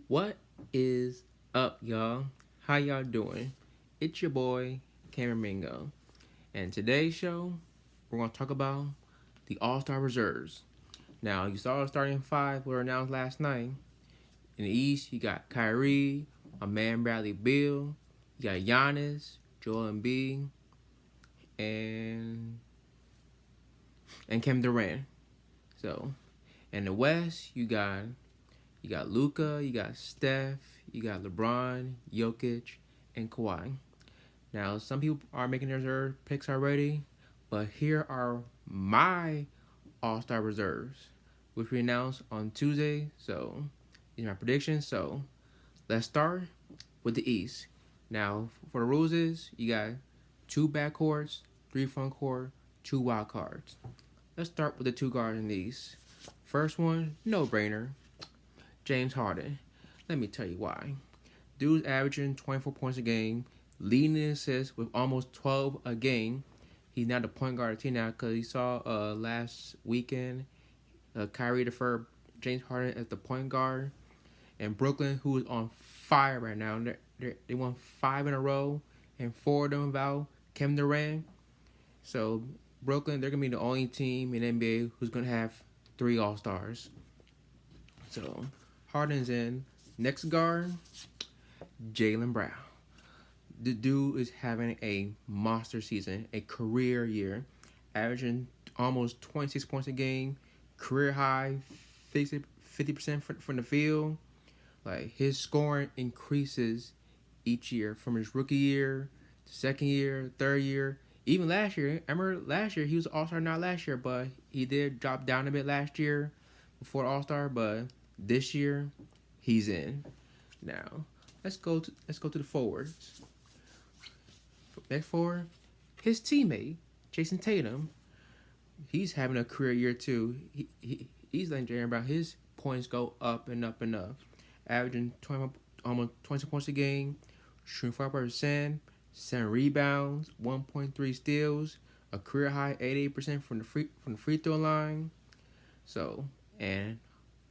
What is up, y'all? How y'all doing? It's your boy, Cameron Mingo. And today's show, we're going to talk about the All-Star Reserves. Now, you saw the starting five were announced last night. In the East, you got Kyrie, my man Bradley Beal, you got Giannis, Joel Embiid, and Kevin Durant. So, in the West, you got Luka, you got Steph, you got LeBron, Jokic, and Kawhi. Now, some people are making their reserve picks already, but here are my All-Star reserves, which we announced on Tuesday. So, these are my predictions. So, let's start with the East. Now, for the rules is you got two backcourts, three front court, two wild cards. Let's start with the two guards in the East. First one, no brainer, James Harden. Let me tell you why. Dude's averaging 24 points a game, leading in assists with almost 12 a game. He's now the point guard of the team now because he saw last weekend Kyrie deferred James Harden as the point guard. And Brooklyn, who is on fire right now, they won 5 in a row, and 4 of them without Kevin Durant. So Brooklyn, they're going to be the only team in the NBA who's going to have 3 All-Stars. So Harden's in. Next guard, Jaylen Brown. The dude is having a monster season, a career year, averaging almost 26 points a game, career high 50% from the field. Like, his scoring increases each year from his rookie year to second year, third year, even last year. I remember last year he was All-Star, not last year, but he did drop down a bit last year before All-Star. But this year, he's in. Now, let's go to the forwards. Next forward, his teammate Jason Tatum. He's having a career year too. He's like Jaylen Brown. His points go up and up and up, averaging almost 20 points a game, shooting 5%, 7 rebounds, 1.3 steals, a career high 88% from the free throw line. So, and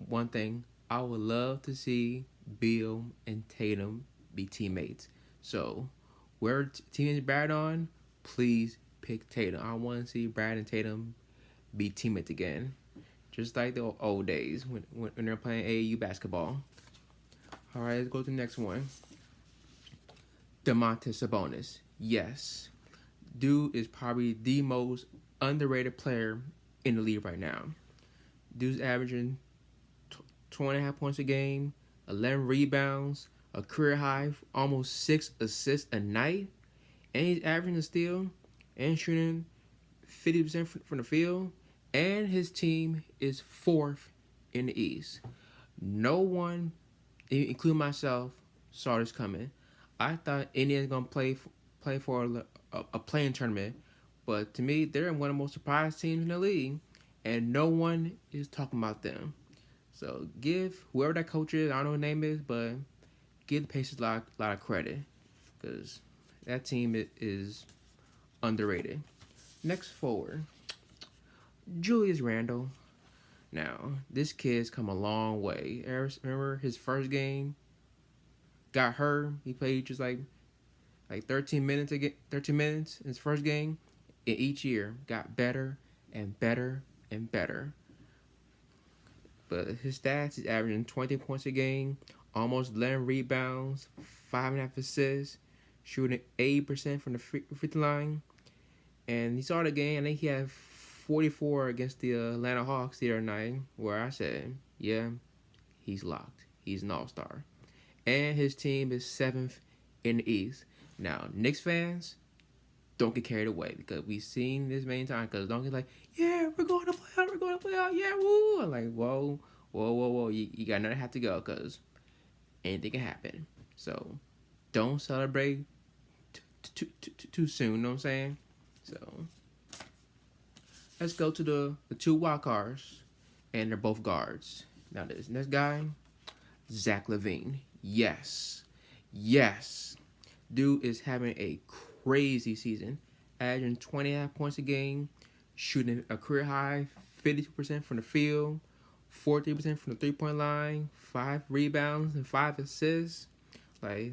one thing, I would love to see Beal and Tatum be teammates. So, where team is Brad on, please pick Tatum. I want to see Brad and Tatum be teammates again, just like the old days when they're playing AAU basketball. All right, let's go to the next one. Domantas Sabonis. Yes, dude is probably the most underrated player in the league right now. Dude's averaging 2.5 points a game, 11 rebounds, a career high, almost 6 assists a night, and he's averaging a steal and shooting 50% from the field, and his team is 4th in the East. No one, including myself, saw this coming. I thought Indians gonna play for a playing tournament, but to me, they're one of the most surprised teams in the league, and no one is talking about them. So give whoever that coach is, I don't know what his name is, but give the Pacers a lot of credit, because that team is underrated. Next forward, Julius Randle. Now, this kid's come a long way. Remember his first game? Got hurt. He played just like 13 minutes in his first game. And each year got better and better and better. But his stats is averaging 20 points a game, almost 11 rebounds, 5.5 assists, shooting 80% from the free throw line. And he saw the game. I think he had 44 against the Atlanta Hawks the other night, where I said, yeah, he's locked. He's an all-star. And his team is 7th in the East. Now, Knicks fans, don't get carried away, because we've seen this many times. Because don't get like, yeah, we're going to play out, yeah, woo. I'm like, whoa. You got another half to go, because anything can happen. So, don't celebrate too soon, you know what I'm saying? So, let's go to the 2 wild cards, and they're both guards. Now, this next guy, Zach Levine. Yes. Dude is having a crazy season, averaging 20.5 points a game, shooting a career high 52% from the field, 43% from the 3-point line, 5 rebounds, and 5 assists. Like,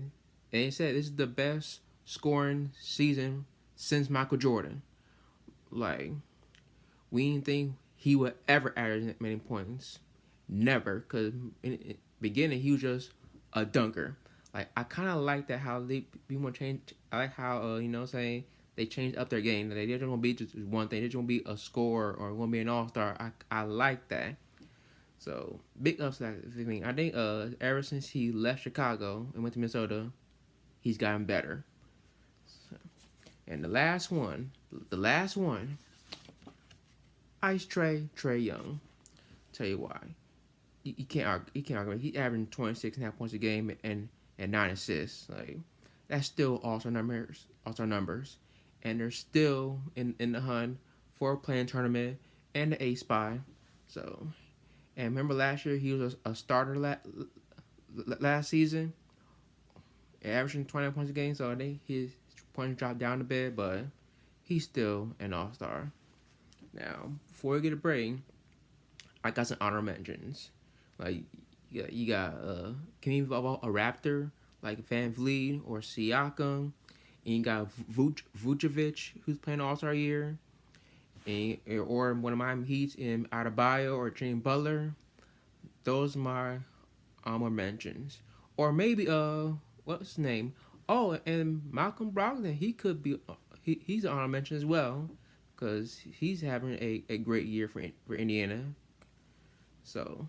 and he said, this is the best scoring season since Michael Jordan. Like, we didn't think he would ever average that many points. Never. Because in the beginning, he was just a dunker. Like, I kind of like that how they be more changed. I like how, they changed up their game. They didn't want to be just one thing. They just want to be a scorer or want to be an all-star. I like that. So, big upside for me. I think ever since he left Chicago and went to Minnesota, he's gotten better. So, and the last one, Ice Trey Young. Tell you why. You can't argue. He's averaging 26.5 points a game and 9 assists. Like, that's still all-star numbers. And they're still in the hunt for a playing tournament and the 8th spot. So, and remember last year he was a starter last season, averaging 20 points a game. So I think his points dropped down a bit, but he's still an all-star. Now, before we get a break, I got some honor mentions. Like, you got can you involve a Raptor like Van Vliet or Siakam, and you got Vucevic who's playing All-Star year, or one of my Heats in Adebayo or Jimmy Butler. Those are my honor mentions. Or maybe what's his name? Oh, and Malcolm Brogdon. He could be he's an honor mention as well, because he's having a great year for Indiana. So,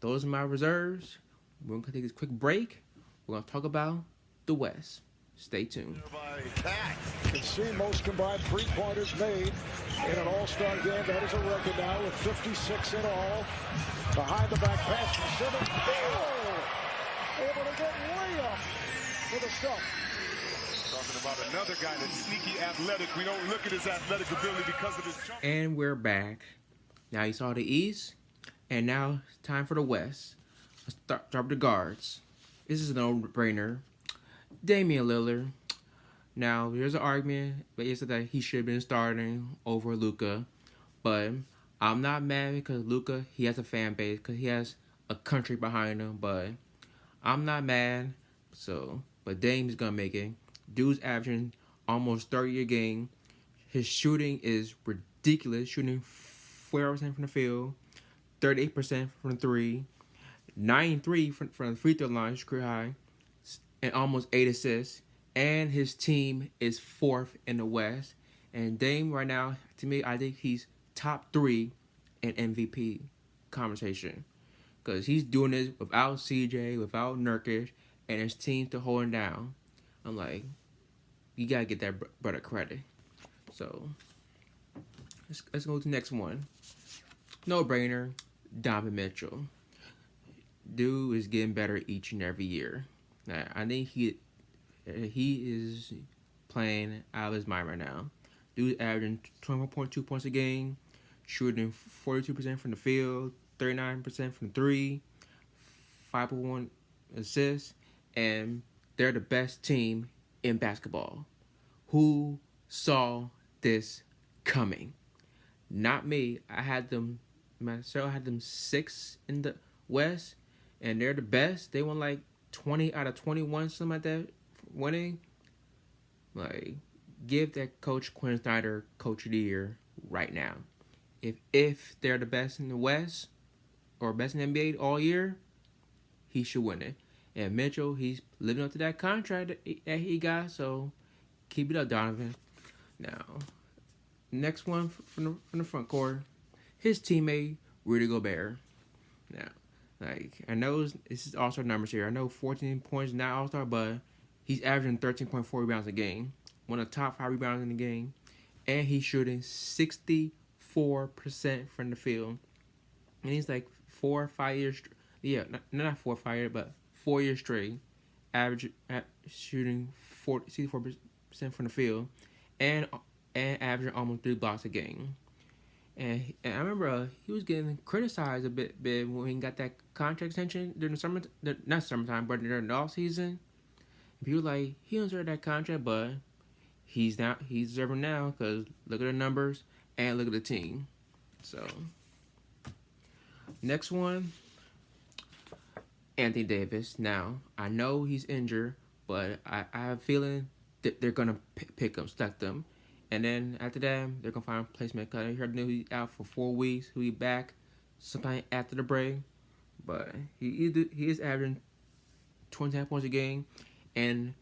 those are my reserves. We're going to take this quick break. We're going to talk about the West. Stay tuned. You can see most combined three-pointers made in an all-star game. That is a record now with 56 in all. Behind the back pass from Simmons. Oh! Able to get way up with the stuff. Talking about another guy that's sneaky athletic. We don't look at his athletic ability because of his jump. And we're back. Now you saw the East, and now it's time for the West. Let's start with the guards. This is a no-brainer. Damian Lillard. Now, there's an argument, but it's that he should have been starting over Luka. But I'm not mad because Luka, he has a fan base, because he has a country behind him. But I'm not mad. But Dame's going to make it. Dude's averaging almost 30 a game. His shooting is ridiculous. Shooting 4% from the field, 38% from the 3, 93 from the free throw line, career high, and almost 8 assists. And his team is 4th in the West. And Dame right now, to me, I think he's top 3 in MVP conversation, because he's doing this without CJ, without Nurkic, and his team to hold him down. I'm like, you gotta get that brother credit. So let's go to the next one. No brainer, Donovan Mitchell. Dude is getting better each and every year. I think he is playing out of his mind right now. Dude's averaging 21.2 points a game, shooting 42% from the field, 39% from 3, 5.1 assists, and they're the best team in basketball. Who saw this coming? Not me. I had them 6th in the West, and they're the best. They won like 20 out of 21, something like that, winning. Like, give that coach Quinn Snyder Coach of the Year right now. If they're the best in the West or best in the NBA all year, he should win it. And Mitchell, he's living up to that contract that he got, so keep it up, Donovan. Now, next one from the front court, his teammate Rudy Gobert. Now, like, I know this is all-star numbers here. I know 14 points not all-star, but he's averaging 13.4 rebounds a game, one of the top 5 rebounds in the game, and he's shooting 64% from the field. And he's like 4 or 5 years, not 4 or 5 years, but 4 years straight, shooting 64% from the field, and averaging almost 3 blocks a game. And I remember he was getting criticized a bit when he got that contract extension during not summertime, but during the off season. People were like, he deserved that contract, but he's deserving now, because look at the numbers and look at the team. So Next one, Anthony Davis. Now, I know he's injured, but I have a feeling that they're going to pick him, select him. And then after that, they're going to find a replacement. Because I heard he's out for 4 weeks. He'll be back sometime after the break. But he is averaging 20 points a game. And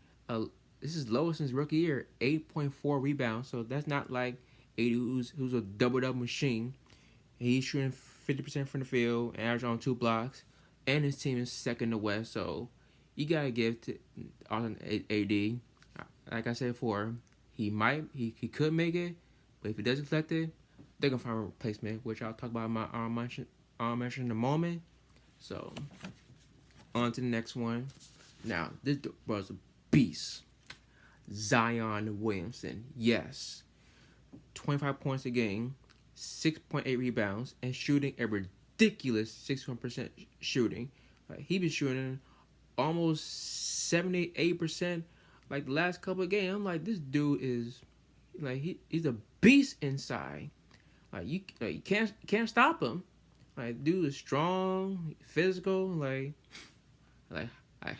this is lowest since rookie year, 8.4 rebounds. So that's not like 80 who's a double-double machine. He's shooting 50% from the field, and averaging on 2 blocks. And his team is second in the West. So you got to give to AD. Like I said before, he could make it. But if he doesn't select it, they're going to find a replacement, which I'll talk about in my mention in a moment. So, on to the next one. Now, this was a beast. Zion Williamson. Yes. 25 points a game, 6.8 rebounds, and shooting a ridiculous 61% shooting. Like, he been shooting almost 78% like the last couple of games. I'm like, this dude is like he's a beast inside. Like you can't stop him. Like, dude is strong, physical. Like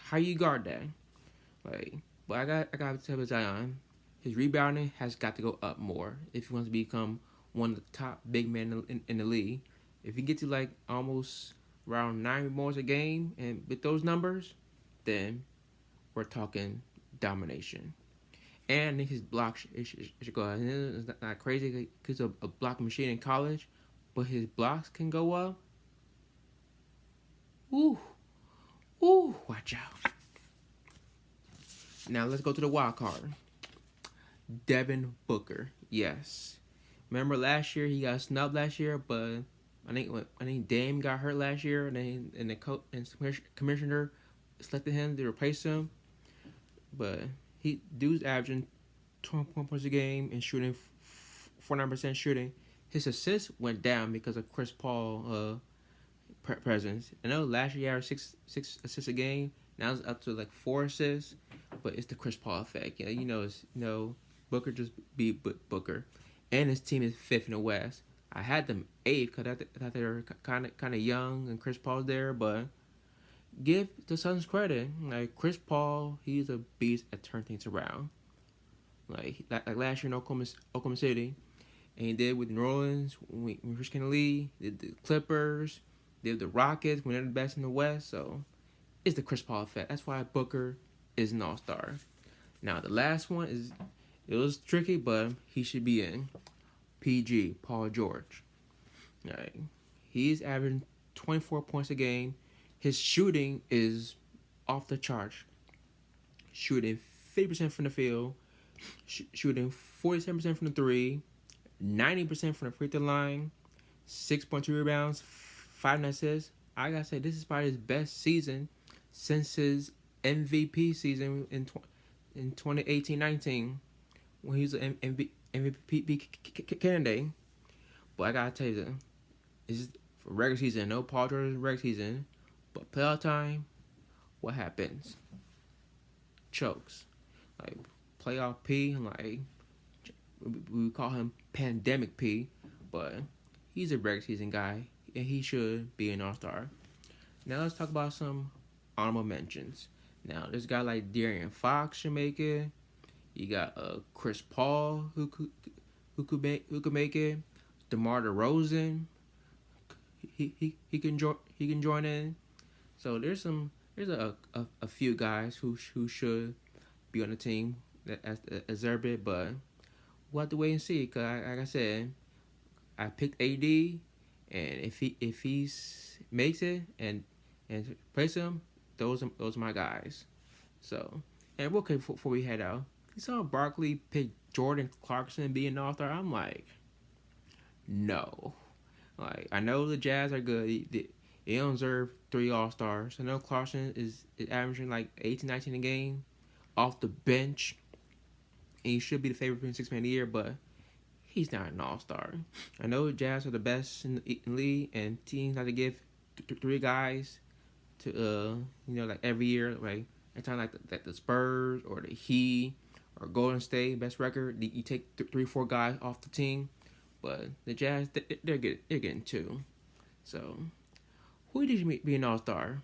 how you guard that? Like, but I got to tell you, Zion, his rebounding has got to go up more if he wants to become one of the top big men in the league. If he gets to like almost around 9 rebounds a game, and with those numbers, then we're talking domination. And his blocks should go up. It's not crazy because of a block machine in college, but his blocks can go up. Ooh, watch out. Now let's go to the wild card. Devin Booker. Yes. Remember last year he got snubbed last year, but I think Dame got hurt last year, and the commissioner selected him to replace him. But dude's averaging 20 points a game and shooting 49% shooting. His assists went down because of Chris Paul presence. I know last year he averaged six assists a game. Now it's up to like 4 assists, but it's the Chris Paul effect. Booker just beat Booker, and his team is 5th in the West. I had them 8th because I thought they were kind of young and Chris Paul's there, but give the Suns credit. Like, Chris Paul, he's a beast at turning things around. Like last year in Oklahoma City, and he did with New Orleans when we first came to the league. Did the Clippers, did the Rockets when they're the best in the West. So it's the Chris Paul effect. That's why Booker is an all-star. Now the last one it was tricky, but he should be in. PG, Paul George. Like, he's averaging 24 points a game. His shooting is off the charts. Shooting 50% from the field. Shooting 47% from the 3. 90% from the free throw line. 6.2 rebounds. 5 assists. I gotta say, this is probably his best season since his MVP season in 2018-19 when he was an MVP candidate. But I gotta tell you, it's for regular season. No Paul George regular season. But playoff time, what happens? Chokes. Like, playoff P, like, we call him Pandemic P, but he's a regular season guy, and he should be an all-star. Now let's talk about some honorable mentions. Now, this guy like De'Aaron Fox should make it. You got Chris Paul who could make it. DeMar DeRozan, he can join in. So there's a few guys who should be on the team that deserve it, but we'll have to wait and see. Cause like I said, I picked AD, and if he makes it and place him, those are my guys. So, and real quick before we head out, you saw Barkley pick Jordan Clarkson being an all-star. I'm like, no. Like, I know the Jazz are good. They don't deserve 3 all-stars. I know Clarkson is averaging like 18, 19 a game off the bench. And he should be the favorite for 6 man of the year, but he's not an all-star. I know the Jazz are the best in the league, and teams have to give 3 guys to like every year, like at time like the Spurs or the Heat or Golden State best record. You take 3, 4 guys off the team, but the Jazz they're getting 2. So who did you be an all-star?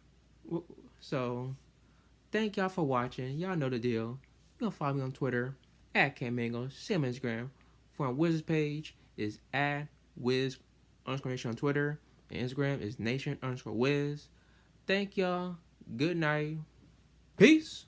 So, thank y'all for watching. Y'all know the deal. You can follow me on Twitter at @KMango. Same on Instagram. For our Wizards page is @Wiz_Nation on Twitter. And Instagram is Nation_Wiz. Thank y'all. Good night. Peace.